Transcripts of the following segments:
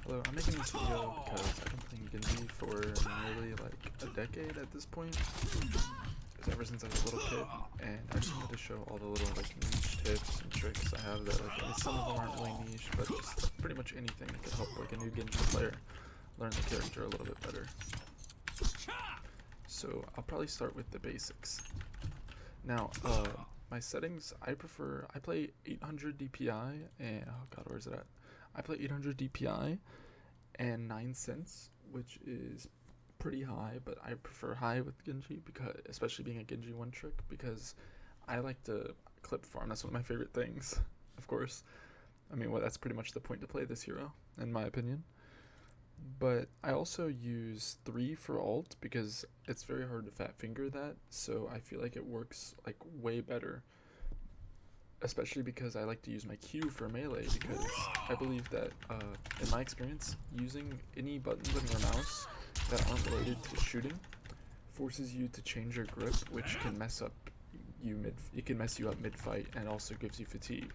Hello, I'm making this video because I've been playing Genji for nearly like a decade at this point. Because ever since I was a little kid, and I just wanted to show all the little like niche tips and tricks I have that like, I mean, some of them aren't really niche, but just pretty much anything that could help like a new Genji player learn the character a little bit better. So I'll probably start with the basics. Now, my settings, I play 800 DPI and, oh god, where is it at? I play 800 DPI and 9 cents, which is pretty high, but I prefer high with Genji, because, especially being a Genji one trick, because I like to clip farm. That's one of my favorite things, of course. I mean, well, that's pretty much the point to play this hero, in my opinion. But I also use 3 for ult because it's very hard to fat finger that, so I feel like it works like way better. Especially because I like to use my Q for melee, because I believe that, in my experience, using any buttons on your mouse that aren't related to shooting forces you to change your grip, which can mess up you mid-fight, and also gives you fatigue.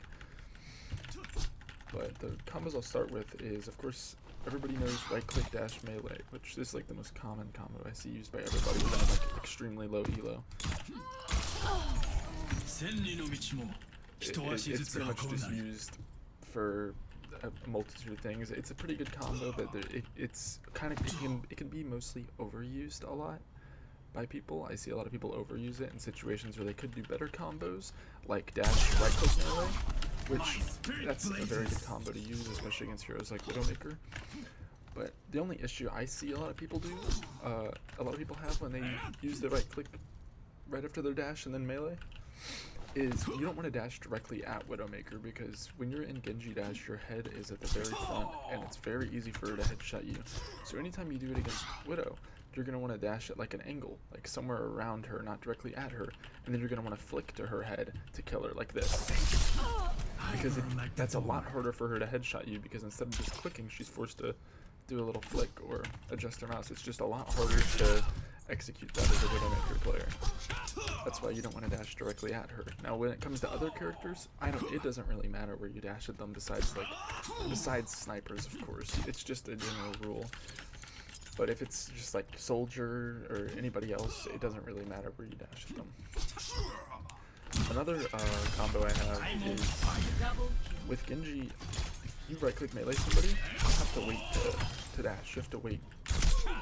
But the combos I'll start with is, of course, everybody knows right-click dash melee, which is like the most common combo I see used by everybody without like extremely low elo. It's pretty much just used for a multitude of things. It's a pretty good combo, but it can be mostly overused a lot by people. I see a lot of people overuse it in situations where they could do better combos, like dash right click melee, which that's a very good combo to use, especially against heroes like Widowmaker. But the only issue I see a lot of people do, a lot of people have when they use the right click right after their dash and then melee, is you don't want to dash directly at Widowmaker, because when you're in Genji dash, your head is at the very front, and it's very easy for her to headshot you. So anytime you do it against Widow, you're going to want to dash at like an angle, like somewhere around her, not directly at her, and then you're going to want to flick to her head to kill her, like this. Because that's a lot harder for her to headshot you, because instead of just clicking, she's forced to do a little flick or adjust her mouse. It's just a lot harder to execute that as a Widowmaker player. That's why you don't want to dash directly at her. Now when it comes to other characters, it doesn't really matter where you dash at them, besides snipers, of course. It's just a general rule. But if it's just like Soldier or anybody else, it doesn't really matter where you dash at them. Another combo I have is with Genji. If you right click melee somebody, you have to wait to dash. You have to wait.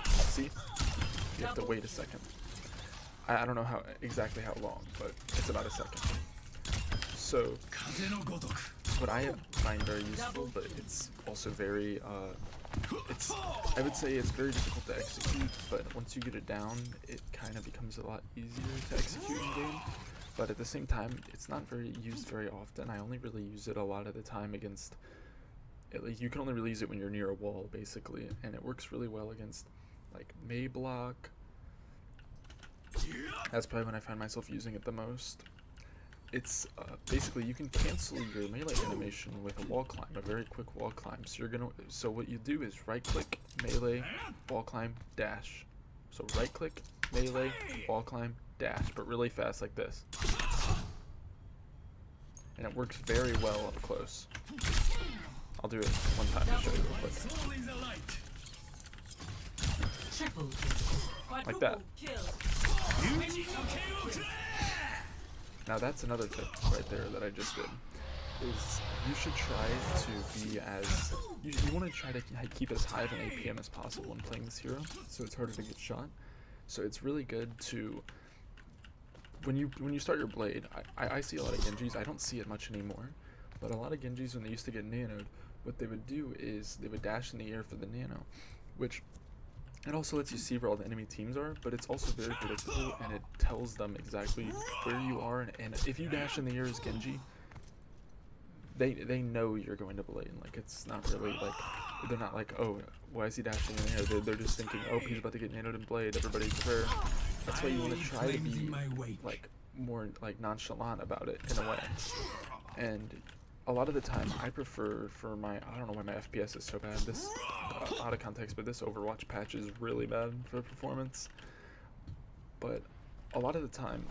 See? You have to wait a second. I don't know exactly how long, but it's about a second. So what I find very useful, but it's also very I would say it's very difficult to execute, but once you get it down, it kind of becomes a lot easier to execute in game. But at the same time, it's not used very often. I only really use it a lot of the time against, you can only really use it when you're near a wall, basically, and it works really well against like Mei block. That's probably when I find myself using it the most. It's basically, you can cancel your melee animation with a wall climb, a very quick wall climb. So what you do is right click, melee, wall climb, dash. So right click, melee, wall climb, dash, but really fast like this. And it works very well up close. I'll do it one time to show you real quick. Like that. Now that's another tip right there that I just did, is you should try to be as, you want to try to keep as high of an APM as possible when playing this hero, so it's harder to get shot. So it's really good to, when you start your blade, I see a lot of Genjis, I don't see it much anymore, but a lot of Genjis, when they used to get nanoed, what they would do is they would dash in the air for the nano, which it also lets you see where all the enemy teams are, but it's also very predictable, and it tells them exactly where you are, and if you dash in the air as Genji, they know you're going to blade. Like, it's not really like, they're not like, oh, why is he dashing in the air? They're just thinking, oh, he's about to get nanoed and blade, everybody prepare. That's why you want to try to be like more like nonchalant about it in a way. And a lot of the time, I prefer for my, I don't know why my FPS is so bad, this, out of context, but this Overwatch patch is really bad for performance. But a lot of the time,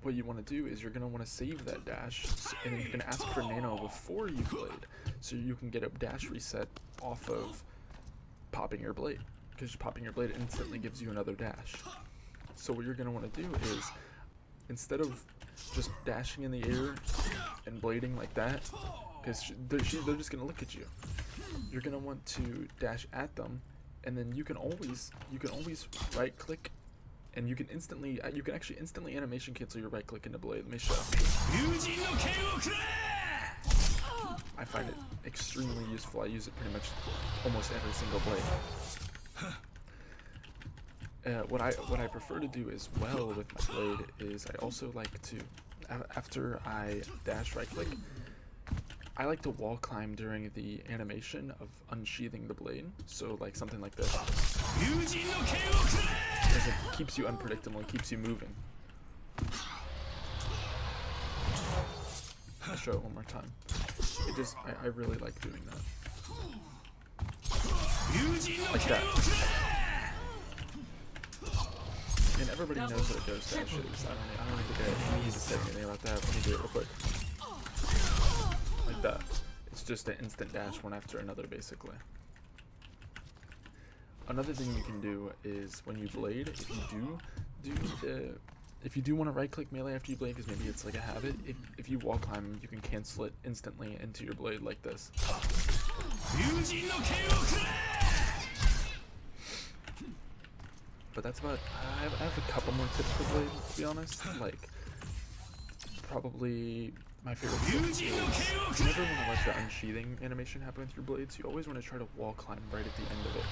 what you want to do is you're going to want to save that dash, and then you're going to ask for nano before you blade, so you can get a dash reset off of popping your blade, because popping your blade instantly gives you another dash. So what you're going to want to do is, instead of just dashing in the air and blading like that, because they're just going to look at you, you're going to want to dash at them, and then you can always right click, and you can actually instantly animation cancel your right click into blade. Let me show. I find it extremely useful. I use it pretty much almost every single blade. What I prefer to do as well with my blade is I also like to, after I dash right click, I like to wall climb during the animation of unsheathing the blade. So like something like this. Because it keeps you unpredictable and keeps you moving. I'll show it one more time. It just, I really like doing that. Like that. And everybody knows what a ghost dash is. I don't think I need to say anything about that. Let me do it real quick. Like that. It's just an instant dash one after another, basically. Another thing you can do is when you blade, if you do want to right click melee after you blade, because maybe it's like a habit, if you wall climb, you can cancel it instantly into your blade like this. But that's about, I have a couple more tips for blade, to be honest. Like, probably my favorite tip is, you never want to let the unsheathing animation happen with your blades. You always want to try to wall climb right at the end of it,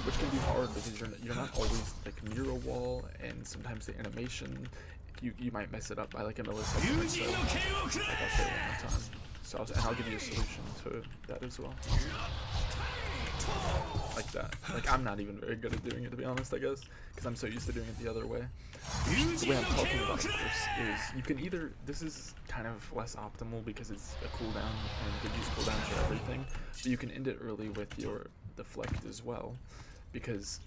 which can be hard because you're not always like near a wall, and sometimes the animation, you might mess it up by like a millisecond or so. Like I'll show it one more time. So I'll give you a solution to that as well. Like that. Like I'm not even very good at doing it, to be honest, I guess, because I'm so used to doing it the other way. The way I'm talking about, of course, is you can either, this is kind of less optimal because it's a cooldown and you can use cooldowns for everything, but you can end it early with your deflect as well, because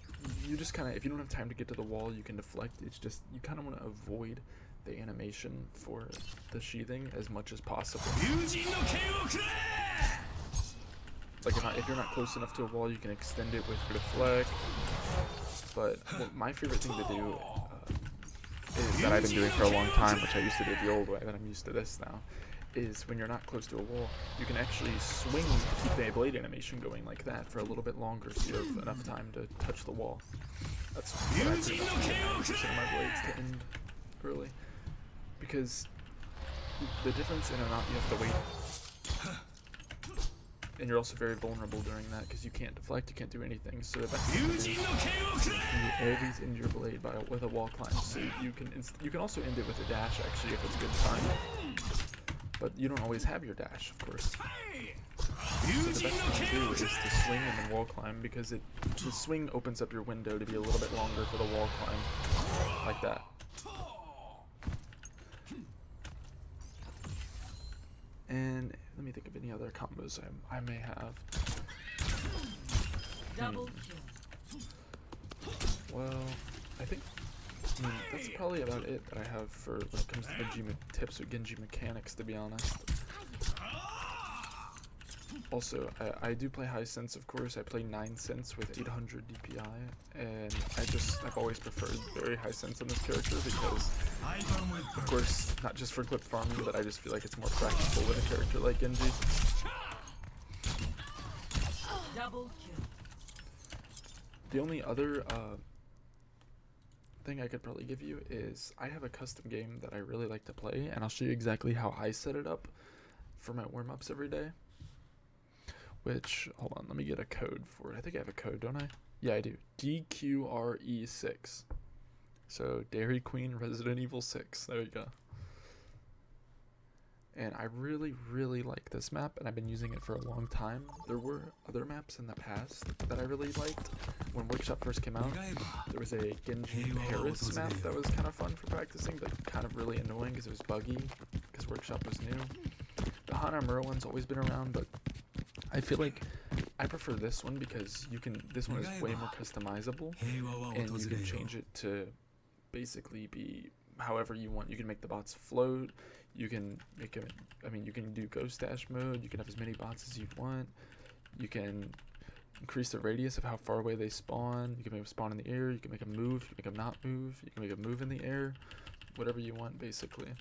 you just kind of, if you don't have time to get to the wall, you can deflect. It's just, you kind of want to avoid the animation for the sheathing as much as possible. Like if you're not close enough to a wall, you can extend it with your deflect. But my favorite thing to do is that I've been doing for a long time, which I used to do the old way, but I'm used to this now, is when you're not close to a wall, you can actually swing to keep the blade animation going like that for a little bit longer, so you have enough time to touch the wall. That's what I pretty much do 90% of my blades to end early. Because the difference in or not, you have to wait. And you're also very vulnerable during that because you can't deflect, you can't do anything. So the best thing to do is you always end your blade with a wall climb. So you can also end it with a dash actually if it's a good time. But you don't always have your dash, of course. So the best thing to do is to swing and then wall climb, because the swing opens up your window to be a little bit longer for the wall climb, like that. And let me think of any other combos I may have. Double kill. Well, I think that's probably about it that I have for when it comes to Genji tips or Genji mechanics, to be honest. Also, I do play high sense, of course. I play 9 sense with 800 DPI, and I've always preferred very high sense on this character because, of course, not just for clip farming, but I just feel like it's more practical with a character like Genji. Double kill. The only other thing I could probably give you is I have a custom game that I really like to play, and I'll show you exactly how I set it up for my warm-ups every day. Which, hold on, let me get a code for it. I think I have a code, don't I? Yeah, I do. DQRE6. So, Dairy Queen Resident Evil 6. There you go. And I really, really like this map, and I've been using it for a long time. There were other maps in the past that I really liked. When Workshop first came out, there was a Genji Paris map that was kind of fun for practicing, but kind of really annoying because it was buggy, because Workshop was new. The Hanamura one's always been around, but I feel like I prefer this one because this one is way more customizable, and you can change it to basically be however you want. You can make the bots float. You can make them. I mean, you can do ghost dash mode. You can have as many bots as you want. You can increase the radius of how far away they spawn. You can make them spawn in the air. You can make them move. You can make them not move. You can make them move in the air. Whatever you want, basically.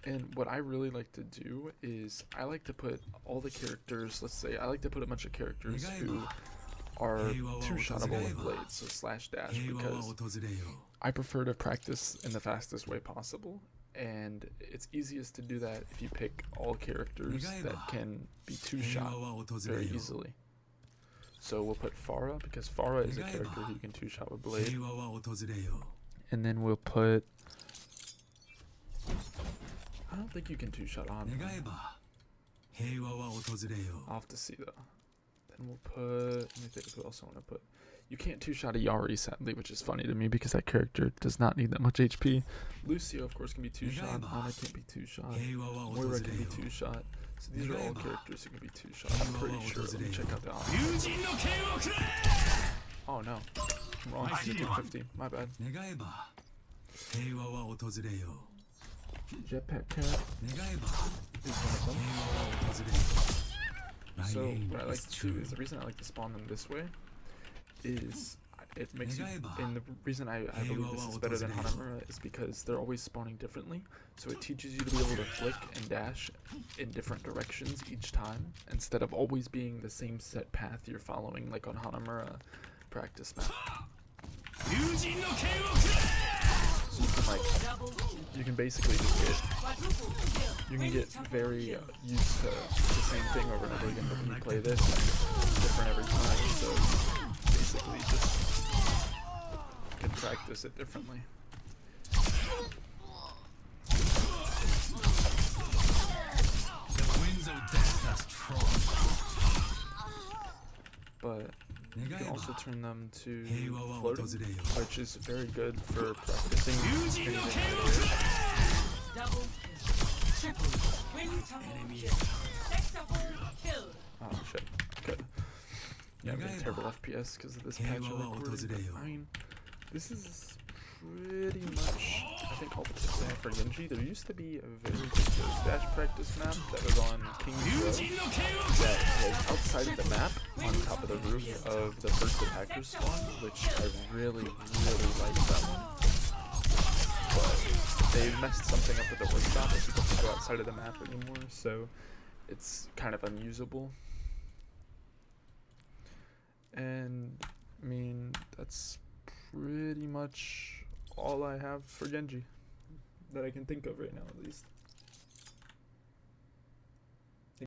And what I really like to do is I like to put all the characters. Let's say I like to put a bunch of characters who are two-shottable with blades, so slash dash, because I prefer to practice in the fastest way possible, and it's easiest to do that if you pick all characters that can be two-shot very easily. So we'll put Pharah, because Pharah is a character who can two-shot with blade, and then we'll put, I don't think you can two-shot on. I'll have to see though. Then we'll put, let me think who else I want to put. You can't two-shot a Yari, sadly, which is funny to me because that character does not need that much HP. Lucio, of course, can be two-shot. Ana can't be two-shot. Moira can be two-shot. So these are all characters who can be two-shot. I'm pretty sure. Let me check out the Ana. Oh no. I'm wrong. 250. My bad. Jetpack Cat is one of them. So what I like to do is, the reason I like to spawn them this way is it makes you, and the reason I believe this is better than Hanamura is because they're always spawning differently, so it teaches you to be able to flick and dash in different directions each time, instead of always being the same set path you're following like on Hanamura practice map. So you can, like, you can basically just get very used to the same thing over and over again, but when you play this, it's different every time, so basically just can practice it differently. But you can also turn them to floating, which is very good for practicing anything in the air. Oh shit, good. Yeah, I'm getting terrible FPS because of this patch of recording, but I mean, this is pretty much, I think, all the tips I have for Genji. There used to be a very good ghost dash practice map that was on King's Row that was outside of the map on top of the roof of the first attacker's spawn, which I really liked that one. But they messed something up with the workshop and people can't go outside of the map anymore, so it's kind of unusable. And I mean, that's pretty much all I have for Genji that I can think of right now, at least.